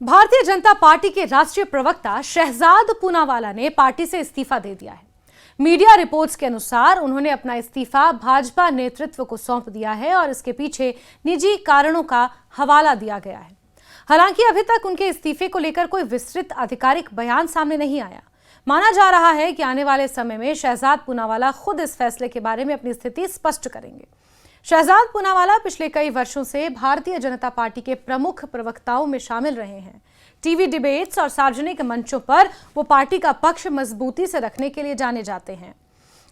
Bharatiya Janata party के राष्ट्रीय प्रवक्ता शहजाद पूनावाला ने पार्टी से इस्तीफा दे दिया है। मीडिया रिपोर्ट्स के अनुसार उन्होंने अपना इस्तीफा भाजपा नेतृत्व को सौंप दिया है और इसके पीछे निजी कारणों का हवाला दिया गया है। हालांकि अभी तक उनके इस्तीफे को लेकर कोई विस्तृत आधिकारिक बयान सामने नहीं आया। माना जा रहा है कि आने वाले समय में शहजाद पूनावाला खुद इस फैसले के बारे में अपनी स्थिति स्पष्ट करेंगे। शहजाद पूनावाला पिछले कई वर्षों से भारतीय जनता पार्टी के प्रमुख प्रवक्ताओं में शामिल रहे हैं। टीवी डिबेट्स और सार्वजनिक मंचों पर वो पार्टी का पक्ष मजबूती से रखने के लिए जाने जाते हैं।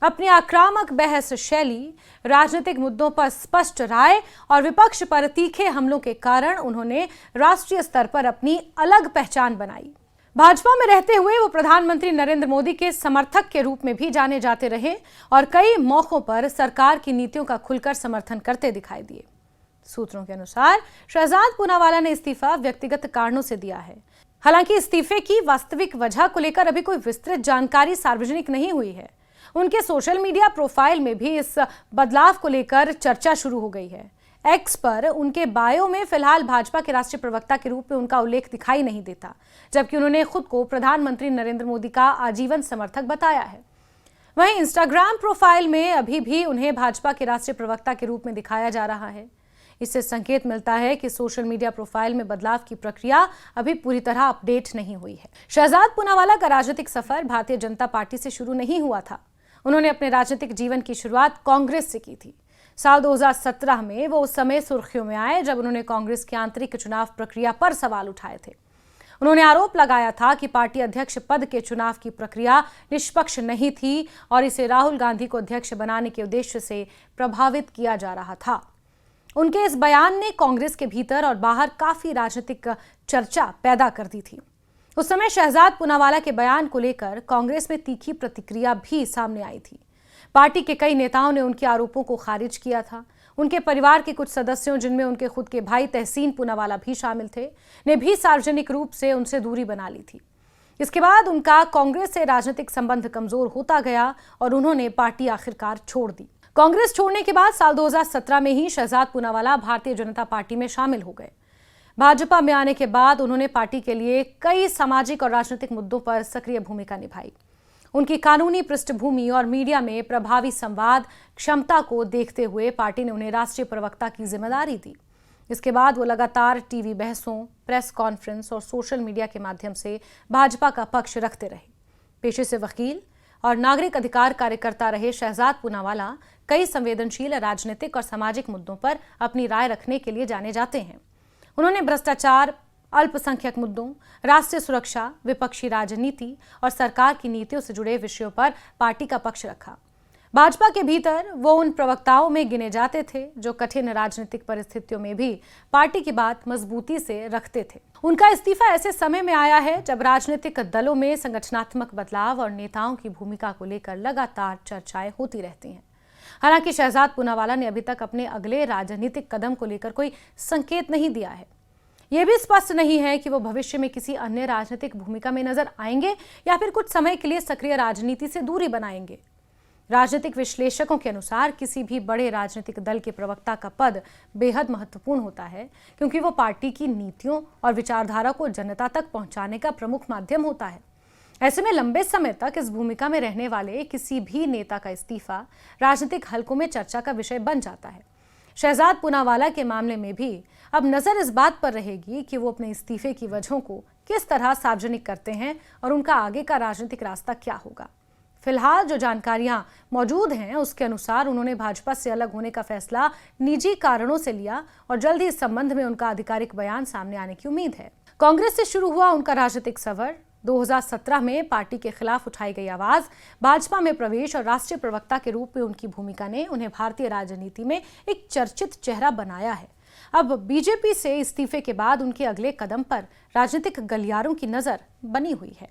अपनी आक्रामक बहस शैली, राजनीतिक मुद्दों पर स्पष्ट राय और विपक्ष पर तीखे हमलों के कारण उन्होंने राष्ट्रीय स्तर पर अपनी अलग पहचान बनाई। भाजपा में रहते हुए वो प्रधानमंत्री नरेंद्र मोदी के समर्थक के रूप में भी जाने जाते रहे और कई मौकों पर सरकार की नीतियों का खुलकर समर्थन करते दिखाई दिए। सूत्रों के अनुसार शहजाद पूनावाला ने इस्तीफा व्यक्तिगत कारणों से दिया है। हालांकि इस्तीफे की वास्तविक वजह को लेकर अभी कोई विस्तृत जानकारी सार्वजनिक नहीं हुई है। उनके सोशल मीडिया प्रोफाइल में भी इस बदलाव को लेकर चर्चा शुरू हो गई है। एक्स पर उनके बायो में फिलहाल भाजपा के राष्ट्रीय प्रवक्ता के रूप में उनका उल्लेख दिखाई नहीं देता, जबकि उन्होंने खुद को प्रधानमंत्री नरेंद्र मोदी का आजीवन समर्थक बताया है। वहीं इंस्टाग्राम प्रोफाइल में अभी भी उन्हें भाजपा के राष्ट्रीय प्रवक्ता के रूप में दिखाया जा रहा है। इससे संकेत मिलता है कि सोशल मीडिया प्रोफाइल में बदलाव की प्रक्रिया अभी पूरी तरह अपडेट नहीं हुई है। शहजाद पूनावाला का राजनीतिक सफर भारतीय जनता पार्टी से शुरू नहीं हुआ था। उन्होंने अपने राजनीतिक जीवन की शुरुआत कांग्रेस से की थी। साल 2017 में वो उस समय सुर्खियों में आए जब उन्होंने कांग्रेस की आंतरिक चुनाव प्रक्रिया पर सवाल उठाए थे। उन्होंने आरोप लगाया था कि पार्टी अध्यक्ष पद के चुनाव की प्रक्रिया निष्पक्ष नहीं थी और इसे राहुल गांधी को अध्यक्ष बनाने के उद्देश्य से प्रभावित किया जा रहा था। उनके इस बयान ने कांग्रेस के भीतर और बाहर काफी राजनीतिक चर्चा पैदा कर दी थी। उस समय शहजाद पूनावाला के बयान को लेकर कांग्रेस में तीखी प्रतिक्रिया भी सामने आई थी। पार्टी के कई नेताओं ने उनके आरोपों को खारिज किया था। उनके परिवार के कुछ सदस्यों, जिनमें उनके खुद के भाई तहसीन पूनावाला भी शामिल थे, ने भी सार्वजनिक रूप से उनसे दूरी बना ली थी। इसके बाद उनका कांग्रेस से राजनीतिक संबंध कमजोर होता गया और उन्होंने पार्टी आखिरकार छोड़ दी। कांग्रेस छोड़ने के बाद साल 2017 में ही शहजाद पूनावाला भारतीय जनता पार्टी में शामिल हो गए। भाजपा में आने के बाद उन्होंने पार्टी के लिए कई सामाजिक और राजनीतिक मुद्दों पर सक्रिय भूमिका निभाई। उनकी कानूनी पृष्ठभूमि और मीडिया में प्रभावी संवाद क्षमता को देखते हुए पार्टी ने उन्हें राष्ट्रीय प्रवक्ता की जिम्मेदारी दी। इसके बाद वो लगातार टीवी बहसों, प्रेस कॉन्फ्रेंस और सोशल मीडिया के माध्यम से भाजपा का पक्ष रखते रहे। पेशे से वकील और नागरिक अधिकार कार्यकर्ता रहे शहजाद पूनावाला कई संवेदनशील राजनीतिक और सामाजिक मुद्दों पर अपनी राय रखने के लिए जाने जाते हैं। उन्होंने भ्रष्टाचार, अल्पसंख्यक मुद्दों, राष्ट्रीय सुरक्षा, विपक्षी राजनीति और सरकार की नीतियों से जुड़े विषयों पर पार्टी का पक्ष रखा। भाजपा के भीतर वो उन प्रवक्ताओं में गिने जाते थे जो कठिन राजनीतिक परिस्थितियों में भी पार्टी की बात मजबूती से रखते थे। उनका इस्तीफा ऐसे समय में आया है जब राजनीतिक दलों में संगठनात्मक बदलाव और नेताओं की भूमिका को लेकर लगातार चर्चाएं होती रहती हैं। हालांकि शहजाद पूनावाला ने अभी तक अपने अगले राजनीतिक कदम को लेकर कोई संकेत नहीं दिया है। यह भी स्पष्ट नहीं है कि वो भविष्य में किसी अन्य राजनीतिक भूमिका में नजर आएंगे या फिर कुछ समय के लिए सक्रिय राजनीति से दूरी बनाएंगे। राजनीतिक विश्लेषकों के अनुसार किसी भी बड़े राजनीतिक दल के प्रवक्ता का पद बेहद महत्वपूर्ण होता है, क्योंकि वो पार्टी की नीतियों और विचारधारा को जनता तक पहुंचाने का प्रमुख माध्यम होता है। ऐसे में लंबे समय तक इस भूमिका में रहने वाले किसी भी नेता का इस्तीफा राजनीतिक हलकों में चर्चा का विषय बन जाता है। शहजाद पूनावाला के मामले में भी अब नजर इस बात पर रहेगी कि वो अपने इस्तीफे की वजहों को किस तरह सार्वजनिक करते हैं और उनका आगे का राजनीतिक रास्ता क्या होगा। फिलहाल जो जानकारियां मौजूद हैं उसके अनुसार उन्होंने भाजपा से अलग होने का फैसला निजी कारणों से लिया और जल्द ही इस संबंध में उनका आधिकारिक बयान सामने आने की उम्मीद है। कांग्रेस से शुरू हुआ उनका राजनीतिक सफर 2017 में पार्टी के खिलाफ उठाई गई आवाज, भाजपा में प्रवेश और राष्ट्रीय प्रवक्ता के रूप में उनकी भूमिका ने उन्हें भारतीय राजनीति में एक चर्चित चेहरा बनाया है। अब बीजेपी से इस्तीफे के बाद उनके अगले कदम पर राजनीतिक गलियारों की नजर बनी हुई है।